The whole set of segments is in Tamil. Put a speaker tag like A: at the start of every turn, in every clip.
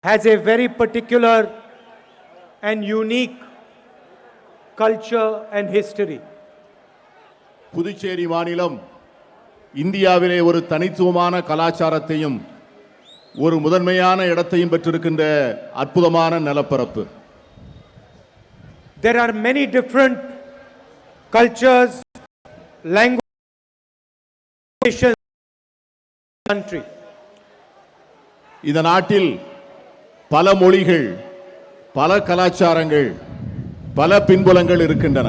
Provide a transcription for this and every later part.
A: has a very particular and unique culture and history.
B: Puducherry மாநிலம் இந்தியாவிலே ஒரு தனித்துவமான கலாச்சாரத்தையும் ஒரு முதன்மையான இடத்தையும் பெற்றிருக்கின்ற அற்புதமான நிலப்பரப்பு.
A: There are many different cultures, languages in the country.
B: இந்த நாட்டில் பல மொழிகள், பல கலாச்சாரங்கள், பல பின்புலங்கள் இருக்கின்றன.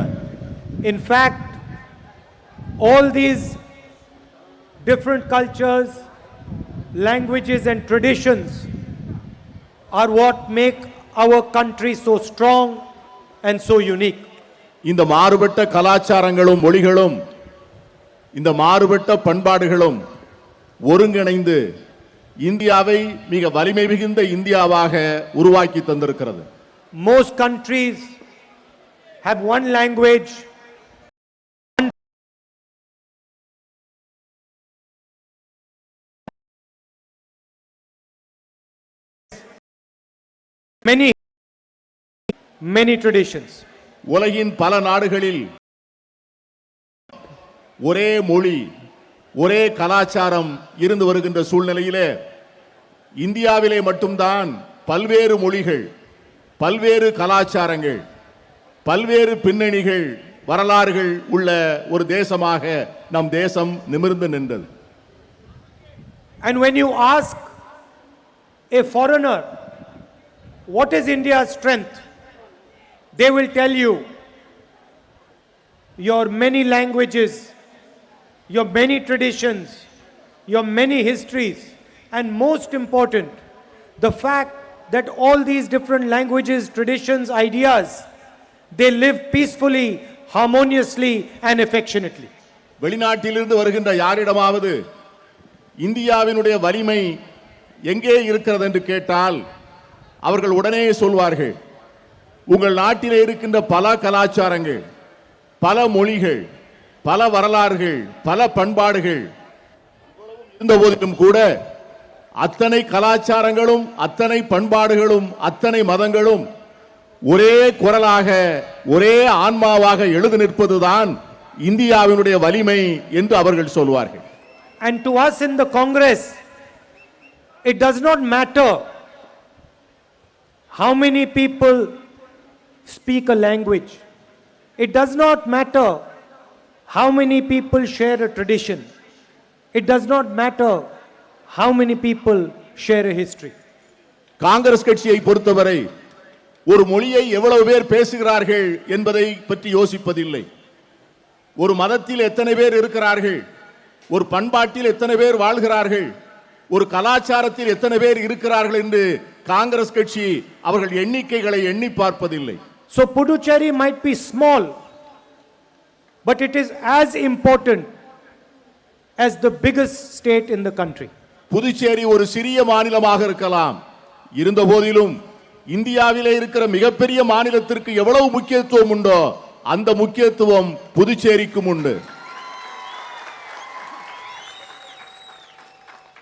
A: In fact, all these different cultures, languages and traditions are what make our country so strong and so unique.
B: இந்த மாறுபட்ட கலாச்சாரங்களும் மொழிகளும் இந்த மாறுபட்ட பண்பாடுகளும் ஒருங்கிணைந்து இந்தியாவை மிக வலிமை மிகுந்த இந்தியாவாக உருவாக்கி தந்திருக்கிறது.
A: Most countries have one language, many traditions.
B: உலகின் பல நாடுகளில் ஒரே மொழி, ஒரே கலாச்சாரம் இருந்து வருகின்ற சூழ்நிலையிலே இந்தியாவிலே மட்டும்தான் பல்வேறு மொழிகள், பல்வேறு கலாச்சாரங்கள், பல்வேறு பின்னணிகள், வரலாறுகள் உள்ள ஒரு தேசமாக நம் தேசம் நிமிர்ந்து நின்றது.
A: And when you ask a foreigner what is India's strength, they will tell you your many languages, your many traditions, your many histories, and most important, the fact that all these different languages, traditions, ideas, they live peacefully, harmoniously and affectionately.
B: வெளிநாட்டிலிருந்து வருகின்ற யாரிடமாவது இந்தியாவினுடைய வலிமை எங்கே இருக்கிறது என்று கேட்டால் அவர்கள் உடனே சொல்வார்கள், உங்கள் நாட்டிலே இருக்கின்ற பல கலாச்சாரங்கள், பல மொழிகள், பல வரலாறுகள், பல பண்பாடுகள் இருந்த போதிலும் கூட அத்தனை கலாச்சாரங்களும், அத்தனை பண்பாடுகளும், அத்தனை மதங்களும் ஒரே குரலாக, ஒரே ஆன்மாவாக எழுந்து நிற்பதுதான் இந்தியாவினுடைய வலிமை என்று அவர்கள் சொல்வார்கள்.
A: And to us in the Congress, it does not matter how many people speak a language. It does not matter how many people share a tradition. It does not matter how many people share a history.
B: Congress கட்சியை பொறுத்தவரை ஒரு மொழியை எவ்வளவு பேர் பேசுகிறார்கள் என்பதை பற்றி யோசிப்பதில்லை. ஒரு மதத்தில் எத்தனை பேர் இருக்கிறார்கள், ஒரு பண்பாட்டில் எத்தனை பேர் வாழ்கிறார்கள், ஒரு கலாச்சாரத்தில் எத்தனை பேர் இருக்கிறார்கள் என்று காங்கிரஸ் கட்சி அவர்கள் எண்ணிக்கைகளை எண்ணி பார்ப்பதில்லை.
A: So Puducherry might be small, but it is as important as the biggest state in the country.
B: Puducherry ஒரு சிறிய மாநிலமாக இருக்கலாம், இருந்த போதிலும் இந்தியாவிலே இருக்கிற மிகப்பெரிய மாநிலத்திற்கு எவ்வளவு முக்கியத்துவம் உண்டோ அந்த முக்கியத்துவம் புதுச்சேரிக்கும் உண்டு.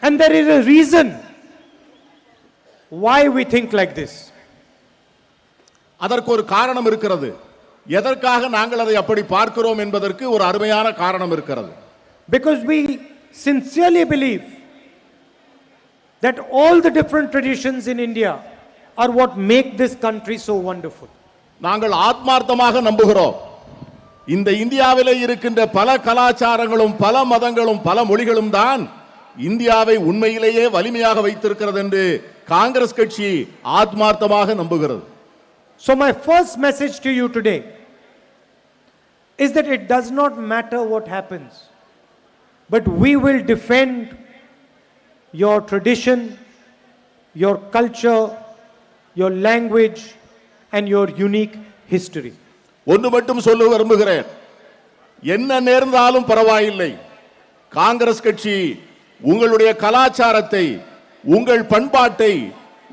A: And there is a reason why we think like this.
B: அதற்கு ஒரு காரணம் இருக்கிறது. எதற்காக நாங்கள் அதை அப்படி பார்க்கிறோம் என்பதற்கு ஒரு அருமையான காரணம் இருக்கிறது.
A: Because we sincerely believe that all the different traditions in India are what make this country so wonderful.
B: நாங்கள் ஆத்மார்த்தமாக நம்புகிறோம், இந்த இந்தியாவிலே இருக்கின்ற பல கலாச்சாரங்களும், பல மதங்களும், பல மொழிகளும் தான் இந்தியாவை உண்மையிலேயே வலிமையாக வைத்திருக்கிறது என்று காங்கிரஸ் கட்சி ஆத்மார்த்தமாக நம்புகிறது.
A: So my first message to you today is that it does not matter what happens, but we will defend your tradition, your culture, your language and your unique history.
B: ஒன்று மட்டும் சொல்ல விரும்புகிறேன், என்ன நேர்ந்தாலும் பரவாயில்லை, காங்கிரஸ் கட்சி உங்களுடைய கலாச்சாரத்தை, உங்கள் பண்பாட்டை,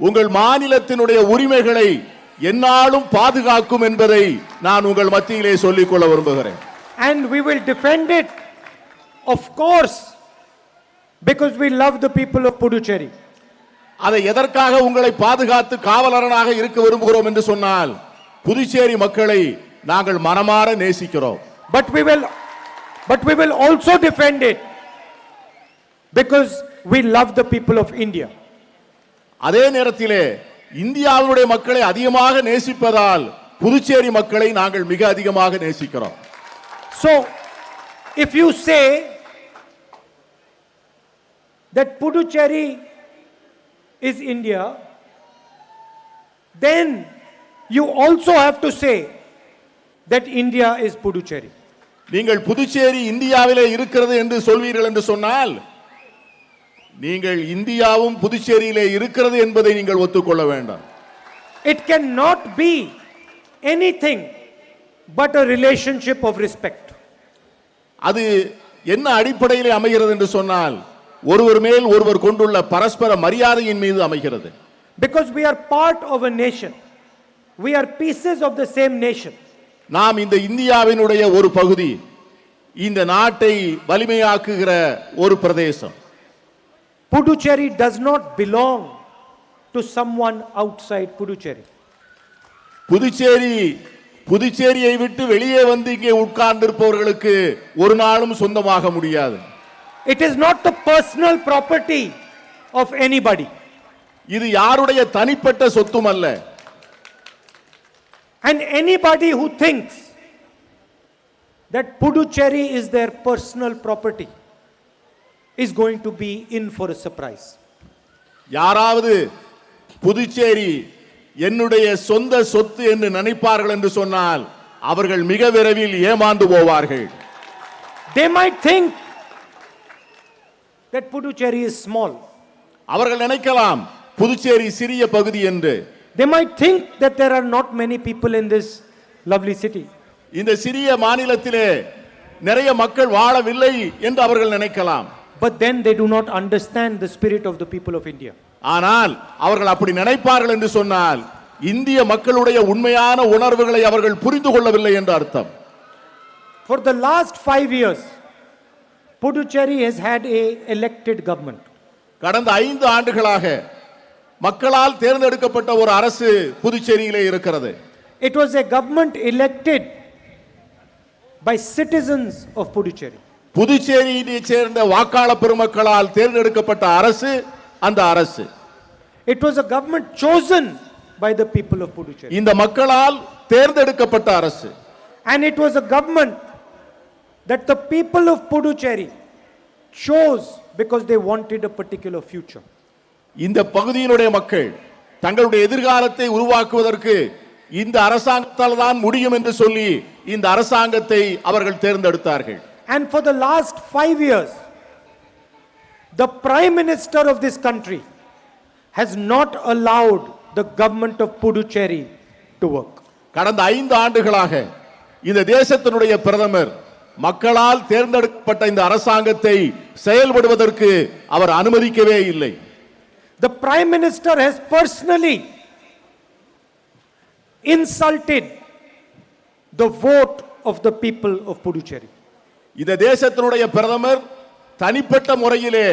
B: உங்கள் மாநிலத்தினுடைய உரிமைகளை என்னாலும் பாதுகாக்கும் என்பதை நான் உங்கள் மத்தியிலே சொல்லிக் கொள்ள விரும்புகிறேன்.
A: And we will defend it, of course, because we love the people of Puducherry.
B: அதை எதற்காக உங்களை பாதுகாத்து காவலரனாக இருக்க விரும்புகிறோம் என்று சொன்னால் புதுச்சேரி மக்களை நாங்கள் மனமாற நேசிக்கிறோம்.
A: But we will also defend it because we love the people of India.
B: அதே நேரத்திலே இந்தியாவுடைய மக்களை அதிகமாக நேசிப்பதால் புதுச்சேரி மக்களை நாங்கள் மிக அதிகமாக நேசிக்கிறோம்.
A: So if you say that Puducherry is India, then you also have to say that India is Puducherry.
B: நீங்கள் புதுச்சேரி இந்தியாவிலே இருக்கிறது என்று சொல்வீர்கள் என்று சொன்னால் நீங்கள் இந்தியாவும் புதுச்சேரியிலே இருக்கிறது என்பதை நீங்கள் ஒத்துக்கொள்ள வேண்டாம்.
A: It cannot be anything but a relationship of respect.
B: அது என்ன அடிப்படையிலே அமைகிறது என்று சொன்னால் ஒருவர் மேல் ஒருவர் கொண்டுள்ள பரஸ்பர மரியாதையின் மீது அமைகிறது.
A: Because we are part of a nation. We are pieces of the same nation.
B: நாம் இந்த இந்தியாவினுடைய ஒரு பகுதி, இந்த நாட்டை வலிமையாக்குகிற ஒரு பிரதேசம்.
A: Puducherry does not belong to someone outside Puducherry.
B: புதுச்சேரியை விட்டு வெளியே வந்து இங்கே உட்கார்ந்திருப்பவர்களுக்கு ஒரு நாளும் சொந்தமாக முடியாது.
A: It is not the personal property of anybody.
B: இது யாருடைய தனிப்பட்ட சொத்தும் அல்ல.
A: And anybody who thinks that Puducherry is their personal property is going to be in for a surprise.
B: யாராவது புதுச்சேரி என்னுடைய சொந்த சொத்து என்று நினைப்பார்கள் என்று சொன்னால் அவர்கள் மிக விரைவில் ஏமாந்து போவார்கள்.
A: They might think that Puducherry is small.
B: அவர்கள் நினைக்கலாம் புதுச்சேரி சிறிய பகுதி என்று.
A: They might think that there are not many people in this lovely city.
B: இந்த சிறிய மாநிலத்திலே நிறைய மக்கள் வாழவில்லை என்று அவர்கள் நினைக்கலாம்.
A: But then they do not understand the spirit of the people of India.
B: ஆனால் அவர்கள் அப்படி நினைப்பார்கள் என்று சொன்னால் இந்திய மக்களுடைய உண்மையான உணர்வுகளை அவர்கள் புரிந்து கொள்ளவில்லை என்று அர்த்தம்.
A: For the last 5 years, Puducherry has had a elected government.
B: கடந்த 5 ஆண்டுகளாக மக்களால் தேர்ந்தெடுக்கப்பட்ட ஒரு அரசு புதுச்சேரியிலே இருக்கிறது.
A: It was a government elected by citizens of Puducherry.
B: புதுச்சேரியை சேர்ந்த வாக்காளர் பெருமக்களால் தேர்ந்தெடுக்கப்பட்ட அரசு அந்த அரசு.
A: It was a government chosen by the people of Puducherry.
B: இந்த மக்களால் தேர்ந்தெடுக்கப்பட்ட அரசு.
A: And it was a government that the people of Puducherry chose because they wanted a particular future.
B: இந்த பகுதியினுடைய மக்கள் தங்களுடைய எதிர்காலத்தை உருவாக்குவதற்கு இந்த அரசாங்கத்தால் தான் முடியும் என்று சொல்லி இந்த அரசாங்கத்தை அவர்கள் தேர்ந்தெடுத்தார்கள்.
A: And for the last 5 years, the Prime Minister of this country has not allowed the government of Puducherry to work.
B: கடந்த 5 ஆண்டுகளாக இந்த தேசத்தினுடைய பிரதமர் மக்களால் தேர்ந்தெடுக்கப்பட்ட இந்த அரசாங்கத்தை செயல்படுவதற்கு அவர் அனுமதிக்கவே இல்லை.
A: The Prime Minister has personally insulted the vote of the people of Puducherry.
B: இந்த தேசத்தினுடைய பிரதமர் தனிப்பட்ட முறையிலே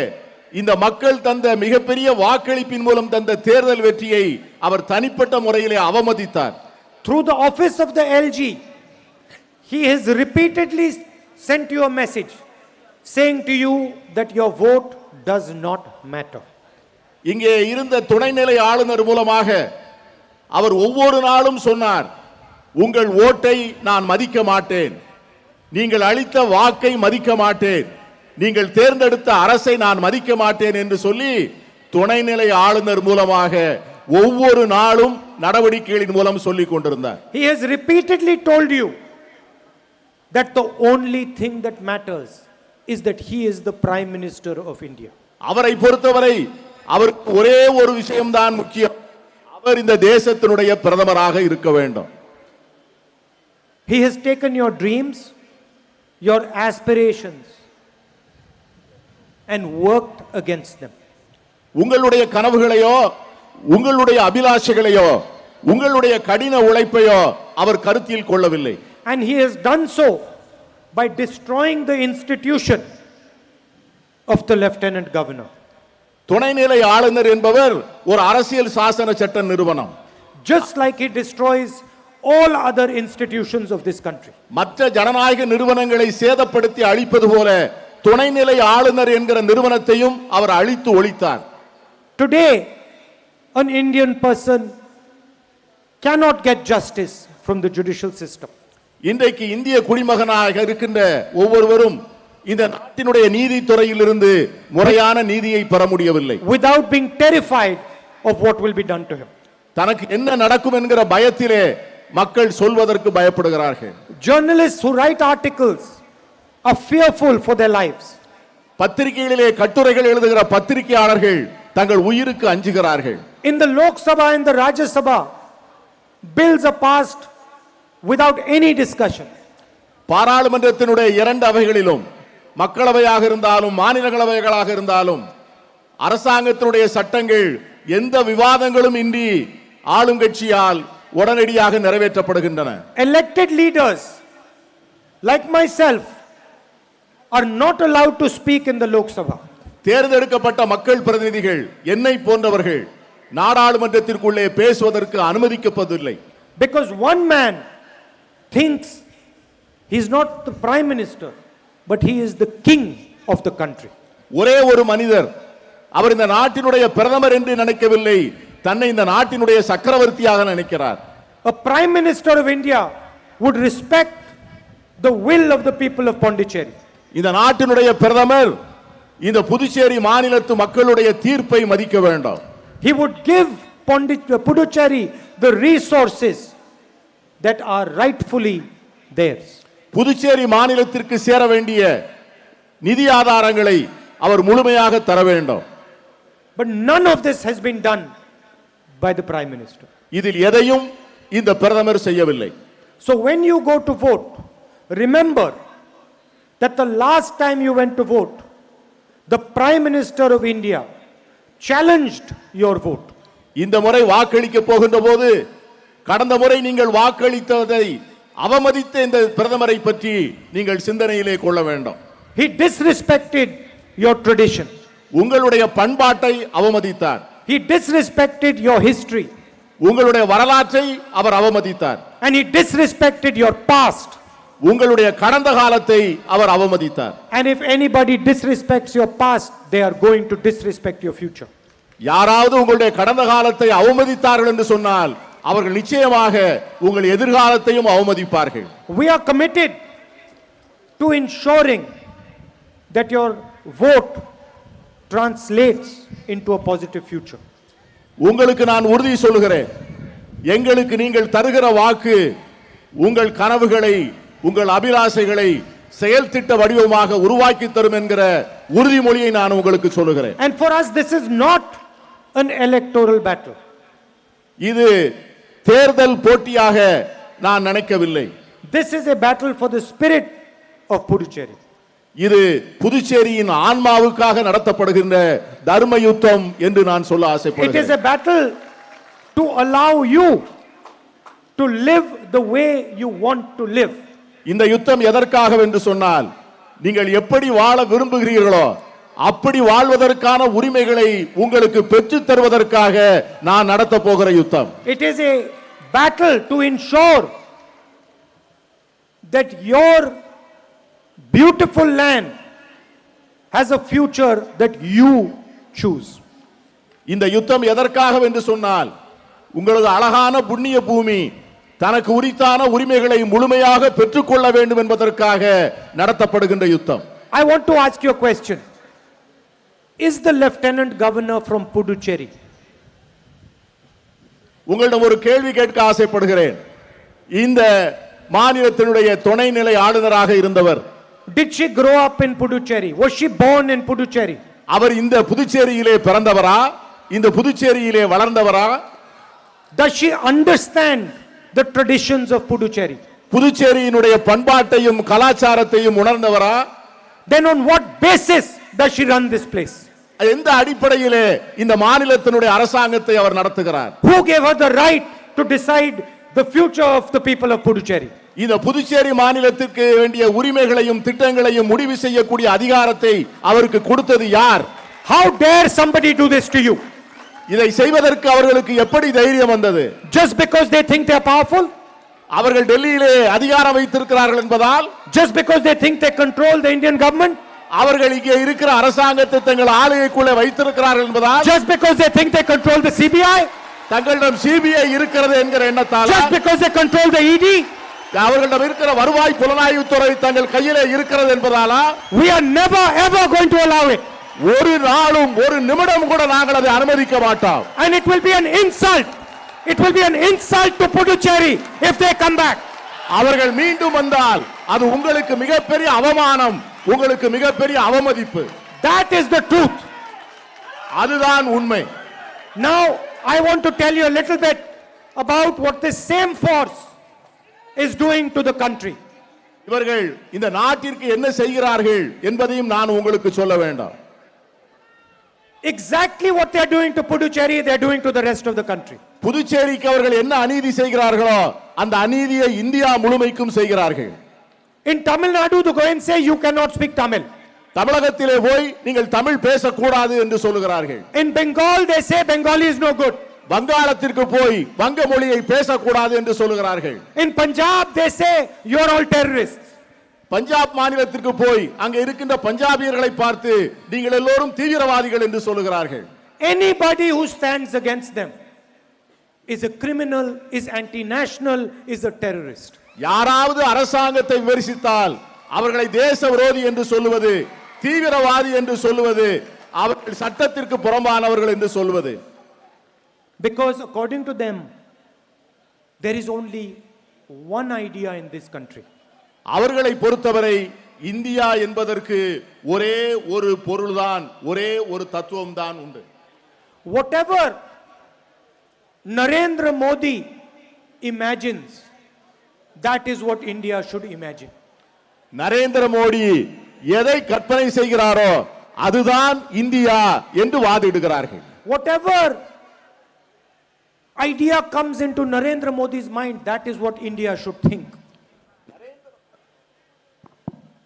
B: இந்த மக்கள் தந்த மிகப்பெரிய வாக்களிப்பின் மூலம் தந்த தேர்தல் வெற்றியை அவர் தனிப்பட்ட முறையிலே அவமதித்தார்.
A: Through the office of the LG, he has repeatedly sent you a message saying to you that your vote does not matter.
B: இங்கே இருந்த துணைநிலை ஆளுநர் மூலமாக அவர் ஒவ்வொரு நாளும் சொன்னார், உங்கள் ஓட்டை நான் மதிக்க மாட்டேன், நீங்கள் அளித்த வாக்கை மதிக்க மாட்டேன், நீங்கள் தேர்ந்தெடுத்த அரசை நான் மதிக்க மாட்டேன் என்று சொல்லி துணைநிலை ஆளுநர் மூலமாக ஒவ்வொரு நாளும் நடவடிக்கைகளின் மூலம் சொல்லிக் கொண்டிருந்தார்.
A: He has repeatedly told you that the only thing that matters is that he is the Prime Minister of India.
B: அவரை பொறுத்தவரை அவருக்கு ஒரே ஒரு விஷயம்தான் முக்கியம், அவர் இந்த தேசத்தினுடைய பிரதமராக இருக்க வேண்டும்.
A: He has taken your dreams, your aspirations and worked against them.
B: உங்களுடைய கனவுகளையோ உங்களுடைய அபிலாஷைகளையோ உங்களுடைய கடின உழைப்பையோ அவர் கருத்தில் கொள்ளவில்லை.
A: And he has done so by destroying the institution of the Lieutenant Governor.
B: துணைநிலை ஆளுநர் என்பவர் ஒரு அரசியல் சாசன சட்ட நிறுவனம்.
A: Just like he destroys all other institutions of this country.
B: மற்ற ஜனநாயக நிறுவனங்களை சேதப்படுத்தி அழிப்பது போல துணைநிலை ஆளுநர் என்கிற நிறுவனத்தையும் அவர் அழித்து ஒழித்தார்.
A: Today, an Indian person cannot get justice from the judicial system.
B: இன்றைக்கு இந்திய குடிமகனாக இருக்கின்ற ஒவ்வொருவரும் இந்த நாட்டினுடைய நீதித்துறையிலிருந்து முறையான நீதியை பெற முடியவில்லை.
A: Without being terrified of what will be done to him.
B: தனக்கு என்ன நடக்கும் என்கிற பயத்திலே மக்கள் சொல்வதற்கு பயப்படுகிறார்கள்.
A: Journalists who write articles are fearful for their lives.
B: பத்திரிகைகளிலே கட்டுரைகள் எழுதுகிற பத்திரிகையாளர்கள் தங்கள் உயிருக்கு அஞ்சுகிறார்கள்.
A: In the Lok Sabha and the Rajya Sabha, bills are passed without any discussion.
B: பாராளுமன்றத்தினுடைய இரண்டு அவைகளிலும் மக்களவையாக இருந்தாலும் மாநிலங்களவைகளாக இருந்தாலும் அரசாங்கத்தினுடைய சட்டங்கள் எந்த விவாதங்களும் இன்றி ஆளுங்கட்சியால் உடனடியாக நிறைவேற்றப்படுகின்றன.
A: Elected leaders like myself are not allowed to speak in the Lok Sabha.
B: தேர்ந்தெடுக்கப்பட்ட மக்கள் பிரதிநிதிகள் என்னை போன்றவர்கள் நாடாளுமன்றத்திற்குள்ளே பேசுவதற்கு அனுமதிக்கப்படவில்லை.
A: Because one man thinks he is not the prime minister, but he is the king of the country.
B: ஒரே ஒரு மனிதர் அவர் இந்த நாட்டினுடைய பிரதமர் என்று நினைக்கவில்லை, தன்னை இந்த நாட்டினுடைய சக்கரவர்த்தியாக நினைக்கிறார்.
A: A prime minister of India would respect the will of the people of Pondicherry.
B: இந்த நாட்டினுடைய பிரதமர் இந்த புதுச்சேரி மாநிலத்து மக்களுடைய தீர்ப்பை மதிக்க வேண்டும்.
A: He would give Puducherry the resources that are rightfully theirs.
B: Puducherry மாநிலத்திற்கு சேர வேண்டிய நிதி ஆதாரங்களை அவர் முழுமையாக தர வேண்டும்.
A: But none of this has been done by the prime minister.
B: இதில் எதையும் இந்த பிரதமர் செய்யவில்லை.
A: So when you go to vote, remember that the last time you went to vote, the prime minister of India challenged your vote.
B: இந்த முறை வாக்களிக்க போகின்ற போது கடந்த முறை நீங்கள் வாக்களித்ததை அவமதித்த இந்த பிரதமரை பற்றி நீங்கள் சிந்தனையிலே கொள்ள வேண்டும்.
A: He disrespected your tradition.
B: உங்களுடைய பண்பாட்டை அவமதித்தார்.
A: He disrespected your history.
B: உங்களுடைய வரலாற்றை அவர் அவமதித்தார்.
A: And he disrespected your past.
B: உங்களுடைய கடந்த காலத்தை அவர் அவமதித்தார்.
A: And if anybody disrespects your past, they are going to disrespect your future.
B: யாராவது உங்களுடைய கடந்த காலத்தை அவமதித்தார்கள் என்று சொன்னால் அவர்கள் நிச்சயமாக உங்கள் எதிர்காலத்தையும் அவமதிப்பார்கள்.
A: We are committed to ensuring that your vote translates into a positive future.
B: உங்களுக்கு நான் உறுதி சொல்கிறேன், எங்களுக்கு நீங்கள் தருகிற வாக்கு உங்கள் கனவுகளை உங்கள் அபிலாஷைகளை செயல் திட்ட வடிவமாக உருவாக்கி தரும் என்கிற உறுதிமொழியை நான் உங்களுக்கு சொல்லுகிறேன்.
A: And for us this is not an electoral battle.
B: இது தேர்தல் போட்டியாக நான் நினைக்கவில்லை.
A: This is a battle for the spirit of Puducherry.
B: இது புதுச்சேரியின் ஆன்மாவுக்காக நடத்தப்படுகின்ற தர்ம யுத்தம் என்று நான் சொல்ல
A: It is
B: ஆசைப்படுகிறேன்.
A: a battle to allow you to live the way you want to live.
B: இந்த யுத்தம் எதற்காக என்று சொன்னால் நீங்கள் எப்படி வாழ விரும்புகிறீர்களோ அப்படி வாழ்வதற்கான உரிமைகளை உங்களுக்கு பெற்றுத் தருவதற்காக நான் நடத்த போகிற யுத்தம்.
A: It is a battle to ensure that your beautiful land has a future that you choose.
B: இந்த யுத்தம் எதற்காக என்று சொன்னால் உங்களது அழகான புண்ணிய பூமி தனக்கு உரித்தான உரிமைகளை முழுமையாக பெற்றுக்கொள்ள வேண்டும் என்பதற்காக நடத்தப்படுகின்ற யுத்தம்.
A: I want to ask you a question. Is the lieutenant governor from Puducherry?
B: உங்களிடம் ஒரு கேள்வி கேட்க ஆசைப்படுகிறேன். இந்த மாநிலத்தினுடைய துணைநிலை ஆளுநராக இருந்தவர்
A: Did she grow up in Puducherry? Was she born in Puducherry?
B: அவர் இந்த புதுச்சேரியிலே பிறந்தவரா, இந்த புதுச்சேரியிலே வளர்ந்தவரா?
A: Does she understand the traditions of Puducherry?
B: புதுச்சேரியினுடைய பண்பாட்டையும் கலாச்சாரத்தையும் உணர்ந்தவரா?
A: Then on what basis does she run this place?
B: எந்த அடிப்படையிலே இந்த மாநிலத்தினுடைய அரசாங்கத்தை அவர் நடத்துகிறார்?
A: Who gave her the right to decide the future of the people of Puducherry?
B: இந்த புதுச்சேரி மாநிலத்திற்கு வேண்டிய உரிமைகளையும் திட்டங்களையும் முடிவு செய்யக்கூடிய அதிகாரத்தை அவருக்கு கொடுத்தது யார்?
A: How dare somebody do this to you?
B: இதை செய்வதற்கு அவர்களுக்கு எப்படி தைரியம் வந்தது?
A: Just because they think they are powerful?
B: அவர்கள் டெல்லியிலே அதிகாரம் வைத்திருக்கிறார்கள் என்பதால்,
A: Just because they think they control the Indian government?
B: அவர்கள் இங்கே இருக்கிற அரசாங்கத்தை தங்கள் ஆளுகைக்குள்ளே வைத்திருக்கிறார்கள் என்பதால்,
A: Just because they think they control the CBI?
B: தங்களிடம் சிபிஐ இருக்கிறது என்கிற எண்ணத்தால்,
A: Just because they control the ED?
B: அவர்களிடம் இருக்கிற வருவாய் புலனாய்வுத்துறை தங்கள் கையிலே இருக்கிறது என்பதாலா?
A: We are never ever going to allow it.
B: ஒரு நாளும் ஒரு நிமிடம் கூட நாங்கள் அதை அனுமதிக்க மாட்டோம்.
A: And it will be an insult. It will be an insult to Puducherry if they come back.
B: அவர்கள் மீண்டும் வந்தால் அது உங்களுக்கு மிகப்பெரிய அவமானம், உங்களுக்கு மிகப்பெரிய அவமதிப்பு.
A: That is the truth.
B: அதுதான் உண்மை.
A: Now I want to tell you a little bit about what this same force is doing to the country.
B: இவர்கள் இந்த நாட்டிற்கு என்ன செய்கிறார்கள் என்பதையும் நான் உங்களுக்கு சொல்ல வேண்டாம்.
A: Exactly what they are doing to Puducherry, they are doing to the rest of the country.
B: புதுச்சேரிக்கு அவர்கள் என்ன அநீதி செய்கிறார்களோ அந்த அநீதியை இந்தியா முழுமைக்கும் செய்கிறார்கள்.
A: In Tamil Nadu, they go and say you cannot speak Tamil.
B: தமிழகத்திலே போய் நீங்கள் தமிழ் பேசக்கூடாது என்று சொல்லுகிறார்கள்.
A: In Bengal, they say Bengali is no good.
B: வங்காளத்திற்கு போய் வங்க மொழியை பேசக்கூடாது என்று சொல்லுகிறார்கள்.
A: In Punjab, they say you are all terrorists.
B: Punjab மாநிலத்திற்கு போய் அங்க இருக்கின்ற பஞ்சாபியர்களை பார்த்து நீங்கள் எல்லோரும் தீவிரவாதிகள் என்று சொல்லுகிறார்கள்.
A: Anybody who stands against them is a criminal, is anti-national, is a terrorist.
B: யாராவது அரசாங்கத்தை விமர்சித்தால் அவர்களை தேச விரோதி என்று சொல்லுவது, தீவிரவாதி என்று சொல்லுவது, அவர்கள் சட்டத்திற்கு புறம்பானவர்கள் என்று சொல்லுவது.
A: Because according to them, there is only one idea in this country.
B: அவர்களை பொறுத்தவரை இந்தியா என்பதற்கு ஒரே ஒரு பொருள்தான், ஒரே ஒரு தத்துவம் தான் உண்டு.
A: Whatever Narendra Modi imagines, that is what India should imagine.
B: Narendra Modi எதை கற்பனை செய்கிறாரோ அதுதான் இந்தியா என்று வாதிடுகிறார்கள்.
A: Whatever idea comes into Narendra Modi's mind, that is what India should think.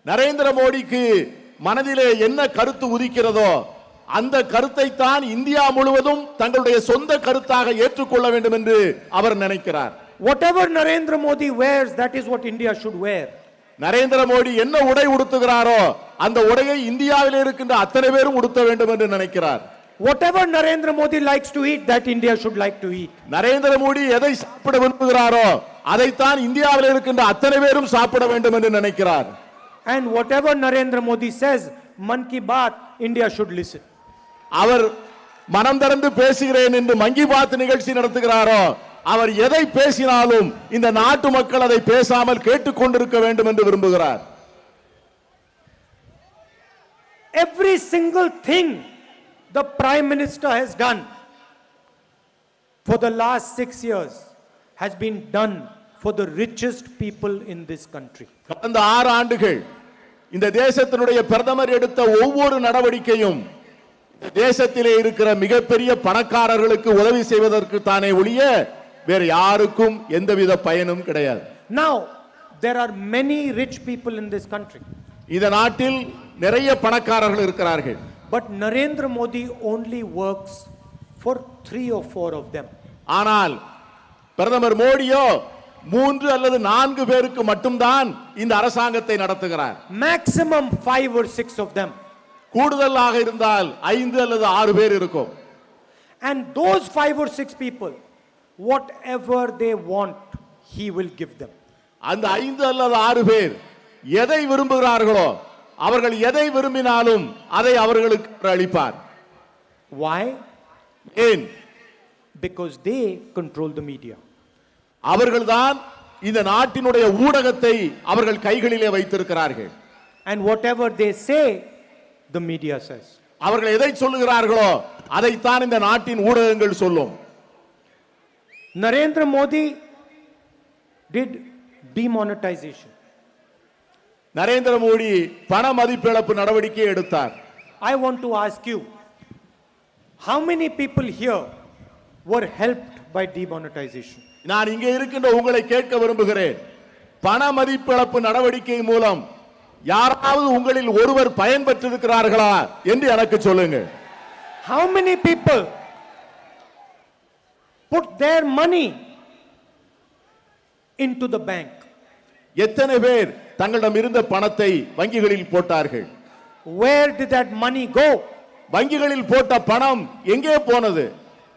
B: Narendra மோடிக்கு மனதிலே என்ன கருத்து உதிக்கிறதோ அந்த கருத்தை தான் இந்தியா முழுவதும் தங்களுடைய சொந்த கருத்தாக ஏற்றுக்கொள்ள வேண்டும் என்று அவர் நினைக்கிறார்.
A: Whatever Narendra Modi wears, that is what India should wear.
B: Narendra Modi என்ன உடை உடுத்துகிறாரோ அந்த உடையை இந்தியாவில் இருக்கின்ற அத்தனை பேரும் உடுத்த வேண்டும் என்று நினைக்கிறார்.
A: Whatever Narendra Modi likes to eat, that India should like to eat.
B: Narendra Modi எதை சாப்பிட விரும்புகிறாரோ அதைத்தான் இந்தியாவில் இருக்கின்ற அத்தனை பேரும் சாப்பிட வேண்டும் என்று நினைக்கிறார்.
A: And whatever Narendra Modi says, Man Ki Baat, India should listen.
B: அவர் மனம் திறந்து பேசுகிறேன் என்று மன் கி பாத் நிகழ்ச்சி நடத்துகிறாரோ அவர் எதை பேசினாலும் இந்த நாட்டு மக்கள் அதை பேசாமல் கேட்டுக்கொண்டிருக்க வேண்டும் என்று விரும்புகிறார்.
A: Every single thing the Prime Minister has done for the last 6 years has been done for the richest people in this country.
B: கடந்த 6 ஆண்டுகள் இந்த தேசத்தினுடைய பிரதமர் எடுத்த ஒவ்வொரு நடவடிக்கையும் தேசத்திலே இருக்கிற மிகப்பெரிய பணக்காரர்களுக்கு உதவி செய்வதற்கு தானே ஒழிய வேறு யாருக்கும் எந்தவித பயனும் கிடையாது.
A: Now there are many rich people in this country.
B: இந்த நாட்டில் நிறைய பணக்காரர்கள் இருக்கிறார்கள்.
A: But Narendra Modi only works for 3 or 4 of them.
B: ஆனால் பிரதமர் மோடியோ 3 அல்லது 4 பேருக்கு மட்டும்தான் இந்த அரசாங்கத்தை நடத்துகிறார்.
A: Maximum 5 or 6 of them.
B: கூடுதலாக இருந்தால் 5 அல்லது 6 பேர் இருக்கும்.
A: And those 5 or 6 people, whatever they want, he will give them.
B: அந்த 5 அல்லது 6 பேர் எதை விரும்புகிறார்களோ அவர்கள் எதை விரும்பினாலும் அதை அவர்களுக்கு அளிப்பார்.
A: Why?
B: ஏன்?
A: Because they control the media.
B: அவர்கள்தான் இந்த நாட்டினுடைய ஊடகத்தை அவர்கள் கைகளிலே வைத்திருக்கிறார்கள்.
A: And whatever they say, the media says.
B: அவர்கள் எதை சொல்லுகிறார்களோ அதைத்தான் இந்த நாட்டின் ஊடகங்கள் சொல்லும்.
A: Narendra Modi did demonetization.
B: Narendra Modi பண மதிப்பிழப்பு நடவடிக்கை எடுத்தார்.
A: I want to ask you, how many people here were helped by demonetization?
B: நான் இங்கே இருக்கின்ற உங்களை கேட்க விரும்புகிறேன். பண மதிப்பிழப்பு நடவடிக்கை மூலம் யாராவது உங்களில் ஒருவர் பயன்பெற்றிருக்கிறார்களா என்று எனக்கு சொல்லுங்க.
A: How many people put their money into the bank?
B: எத்தனை பேர் தங்களிடம் இருந்த பணத்தை வங்கிகளில் போட்டார்கள்?
A: Where did that money go?
B: வங்கிகளில் போட்ட பணம் எங்கே போனது?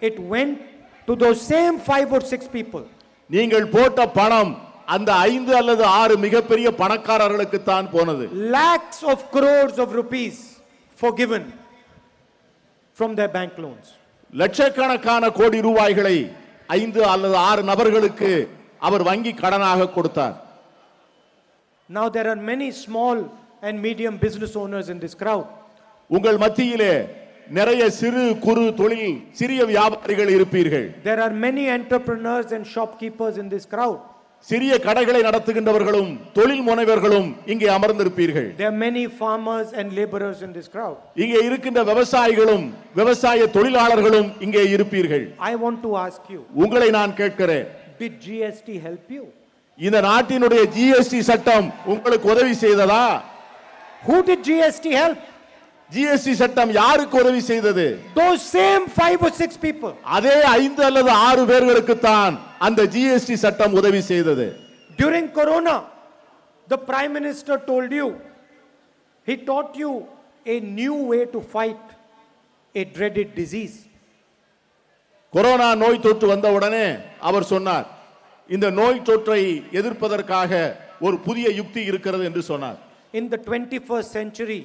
A: It went to those same 5 or 6 people.
B: நீங்கள் போட்ட பணம் அந்த 5 அல்லது 6 மிகப்பெரிய பணக்காரர்களுக்கு தான் போனது.
A: Lakhs of crores of rupees forgiven from their bank loans.
B: லட்சக்கணக்கான கோடி ரூபாய்களை 5 அல்லது 6 நபர்களுக்கு அவர் வங்கி கடனாக கொடுத்தார்.
A: Now there are many small and medium business owners in this crowd.
B: உங்கள் மத்தியிலே நிறைய சிறு குறு தொழில் சிறிய வியாபாரிகள் இருப்பீர்கள்.
A: There are many entrepreneurs and shopkeepers in this crowd.
B: சிறிய கடைகளை நடத்துகின்றவர்களும் தொழில் முனைவர்களும் இங்கே அமர்ந்திருப்பீர்கள்.
A: There are many farmers and laborers in this crowd.
B: இங்கே இருக்கின்ற விவசாயிகளும் விவசாய தொழிலாளர்களும் இங்கே இருப்பீர்கள்.
A: I want to ask you,
B: உங்களை நான் கேட்கிறேன்,
A: did GST help you?
B: இந்த நாட்டினுடைய ஜிஎஸ்டி சட்டம் உங்களுக்கு உதவி செய்ததா?
A: Who did GST help?
B: GST சட்டம் யாருக்கு உதவி செய்தது?
A: Those same 5 or 6 people.
B: அதே 5 அல்லது 6 பேர்களுக்கு தான் அந்த ஜிஎஸ்டி சட்டம் உதவி செய்தது.
A: During Corona, the Prime Minister told you, he taught you a new way to fight a dreaded disease.
B: Corona நோய் தொற்று வந்தவுடனே அவர் சொன்னார், இந்த நோய் தொற்றை எதிர்ப்பதற்காக ஒரு புதிய யுக்தி இருக்கிறது என்று சொன்னார்.
A: In the 21st century,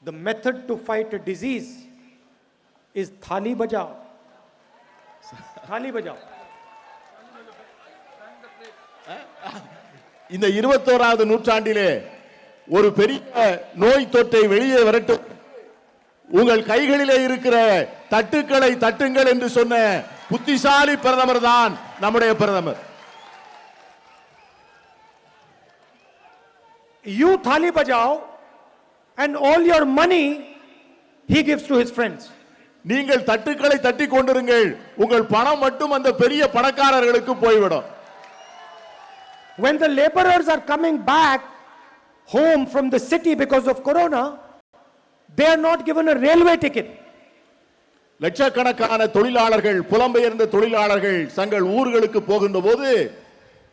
A: the method to fight a disease is thali bajao. Thali bajao.
B: இந்த 21வது நூற்றாண்டிலே ஒரு பெரிய நோய் தொற்றை வெளியே விரட்டும் உங்கள் கைகளிலே இருக்கிற தட்டுக்களை தட்டுங்கள் என்று சொன்ன புத்திசாலி பிரதமர் தான் நம்முடைய பிரதமர்.
A: You thali bajao and all your money he gives to his friends.
B: நீங்கள் தட்டுக்களை தட்டி கொண்டிருங்கள், உங்கள் பணம் மட்டும் அந்த பெரிய பணக்காரர்களுக்கு போய்விடும்.
A: When the laborers are coming back home from the city because of Corona, they are not given a railway ticket.
B: லட்சக்கணக்கான தொழிலாளர்கள், புலம்பெயர்ந்த தொழிலாளர்கள் தங்கள் ஊர்களுக்கு போகின்ற போது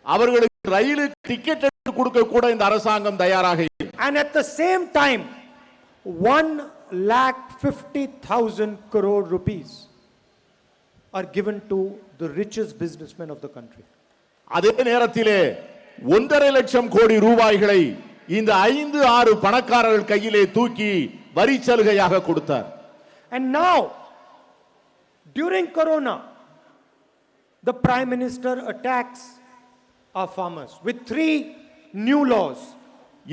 B: அவர்களுக்கு ரயிலுக்கு டிக்கெட் எடுத்து கொடுக்க கூட இந்த அரசாங்கம் தயாராக இல்லை.
A: And at the same time, 1,50,000 crore rupees are given to the richest businessmen of the country.
B: அதே நேரத்திலே 1.5 லட்சம் கோடி ரூபாய்களை இந்த 5-6 பணக்காரர்கள் கையிலே தூக்கி வரி சலுகையாக கொடுத்தார்.
A: And now, during Corona, the Prime Minister attacks our farmers with 3 new laws.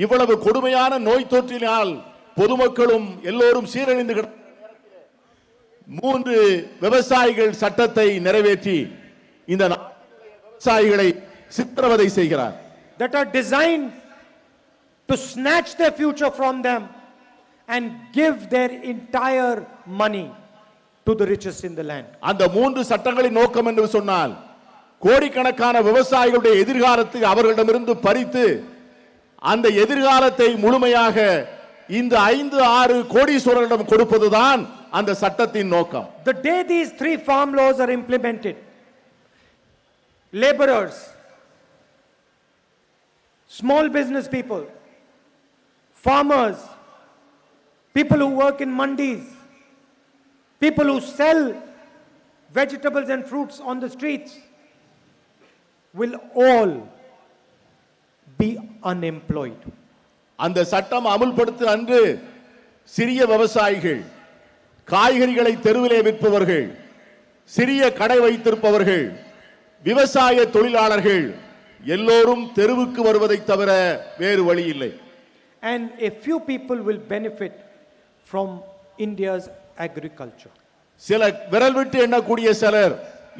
B: இவ்வளவு கொடுமையான நோய் தொற்றினால் பொதுமக்களும் எல்லோரும் சீரழிந்து 3 விவசாயிகள் சட்டத்தை நிறைவேற்றி இந்த விவசாயிகளை சித்திரவதை செய்கிறார்.
A: That are designed to snatch their future from them and give their entire money to the richest in the land.
B: அந்த 3 சட்டங்களின் நோக்கம் என்று சொன்னால் கோடிக்கணக்கான விவசாயிகளுடைய எதிர்காலத்தை அவர்களிடமிருந்து பறித்து அந்த எதிர்காலத்தை முழுமையாக இந்த 5-6 கோடீஸ்வரர்களிடம் கொடுப்பதுதான் அந்த சட்டத்தின் நோக்கம்.
A: The day these 3 farm laws are implemented, laborers, small business people, farmers, people who work in mandis, people who sell vegetables and fruits on the streets will all be unemployed.
B: அந்த சட்டம் அமுல்படுத்த அன்று சிறிய விவசாயிகள், காய்கறிகளை தெருவிலே விற்பவர்கள், சிறிய கடை வைத்திருப்பவர்கள், விவசாய தொழிலாளர்கள் எல்லோரும் தெருவுக்கு வருவதை தவிர வேறு வழி இல்லை.
A: And a few people will benefit from India's agriculture.
B: சில விரல் விட்டு எண்ணக்கூடிய சிலர்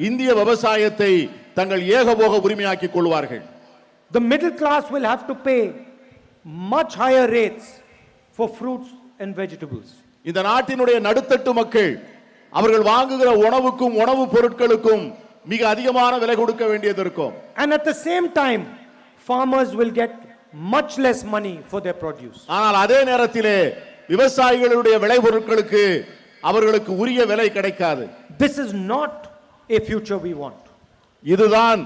B: இந்திய விவசாயத்தை தங்கள் ஏகபோக உரிமையாக்கிக் கொள்வார்கள்.
A: The middle class will have to pay much higher rates for fruits and vegetables.
B: இந்த நாட்டினுடைய நடுத்தட்டு மக்கள் அவர்கள் வாங்குகிற உணவுக்கும் உணவு பொருட்களுக்கும் மிக அதிகமான விலை கொடுக்க வேண்டியது இருக்கும்.
A: And at the same time, farmers will get much less money for their produce.
B: ஆனால் அதே நேரத்திலே விவசாயிகளுடைய விளைபொருட்களுக்கு அவர்களுக்கு உரிய விலை கிடைக்காது.
A: This is not a future we want.
B: இதுதான்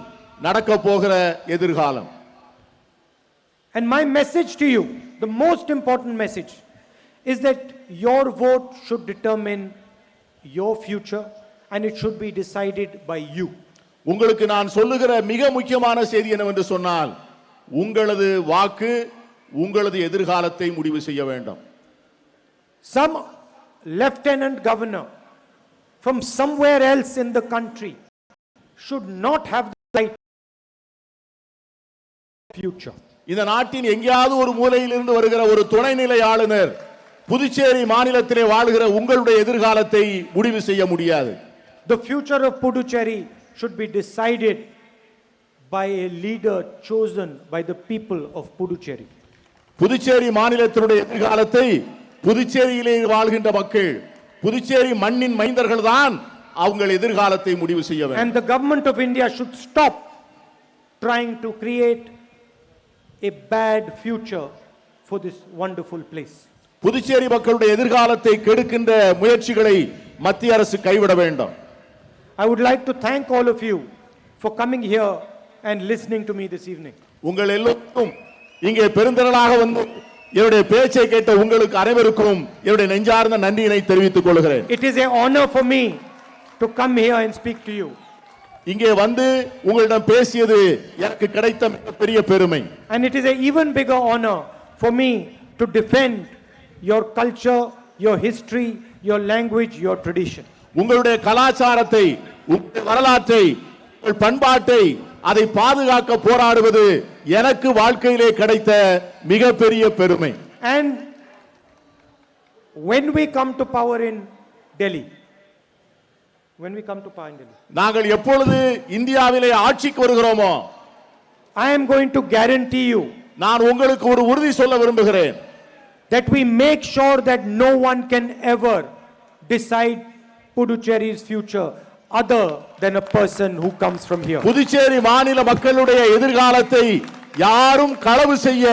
B: நடக்க போகிற எதிர்காலம்.
A: And my message to you, the most important message, is that your vote should determine your future and it should be decided by you.
B: உங்களுக்கு நான் சொல்லுகிற மிக முக்கியமான செய்தி என்னவென்று சொன்னால், உங்களது வாக்கு உங்களது எதிர்காலத்தை முடிவு செய்ய வேண்டும்.
A: Some lieutenant governor from somewhere else in the country should not have the right future.
B: இந்த நாட்டின் எங்கேயாவது ஒரு மூலையிலிருந்து வருகிற ஒரு துணைநிலை ஆளுநர் புதுச்சேரி மாநிலத்திலே வாழ்கிற உங்களுடைய எதிர்காலத்தை முடிவு செய்ய முடியாது.
A: The future of Puducherry should be decided by a leader chosen by the people of Puducherry.
B: Puducherry மாநிலத்தினுடைய எதிர்காலத்தை புதுச்சேரியிலே வாழ்கின்ற மக்கள், புதுச்சேரி மண்ணின் மைந்தர்கள் தான் அவங்க எதிர்காலத்தை முடிவு செய்ய வேண்டும்.
A: And the government of India should stop trying to create a bad future for this wonderful place.
B: Puducherry மக்களுடைய எதிர்காலத்தை கெடுக்கின்ற முயற்சிகளை மத்திய அரசு கைவிட வேண்டும்.
A: I would like to thank all of you for coming here and listening to me this evening.
B: உங்கள் எல்லோருக்கும் இங்கே பெருந்திரளாக வந்து என்னுடைய பேச்சை கேட்ட உங்களுக்கு அனைவருக்கும் என்னுடைய நெஞ்சார்ந்த நன்றியினை தெரிவித்துக் கொள்கிறேன்.
A: It is an honor for me to come here and speak to you.
B: இங்கே வந்து உங்களிடம் பேசியது எனக்கு கிடைத்த மிகப்பெரிய பெருமை.
A: And it is an even bigger honor for me to defend your culture, your history, your language, your tradition.
B: உங்களுடைய கலாச்சாரத்தை, உங்களுடைய வரலாற்றை, உங்கள் பண்பாட்டை அதை பாதுகாக்க போராடுவது எனக்கு வாழ்க்கையிலே கிடைத்த மிகப்பெரிய பெருமை.
A: And when we come to power in Delhi,
B: நாங்கள் எப்பொழுது இந்தியாவிலே ஆட்சிக்கு வருகிறோமோ,
A: I am going to guarantee you
B: நான் உங்களுக்கு ஒரு உறுதி சொல்ல விரும்புகிறேன்,
A: that we make sure that no one can ever decide Puducherry's future other than a person who comes from here.
B: Puducherry மாநில மக்களுடைய எதிர்காலத்தை யாரும் களவு செய்ய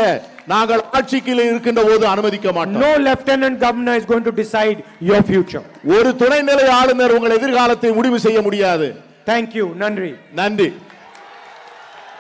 B: நாங்கள் ஆட்சிக்கு இருக்கின்ற போது அனுமதிக்க மாட்டோம்.
A: No lieutenant governor is going to decide your future.
B: ஒரு துணைநிலை ஆளுநர் உங்கள் எதிர்காலத்தை முடிவு செய்ய முடியாது.
A: Thank you. Nandri.
B: நன்றி.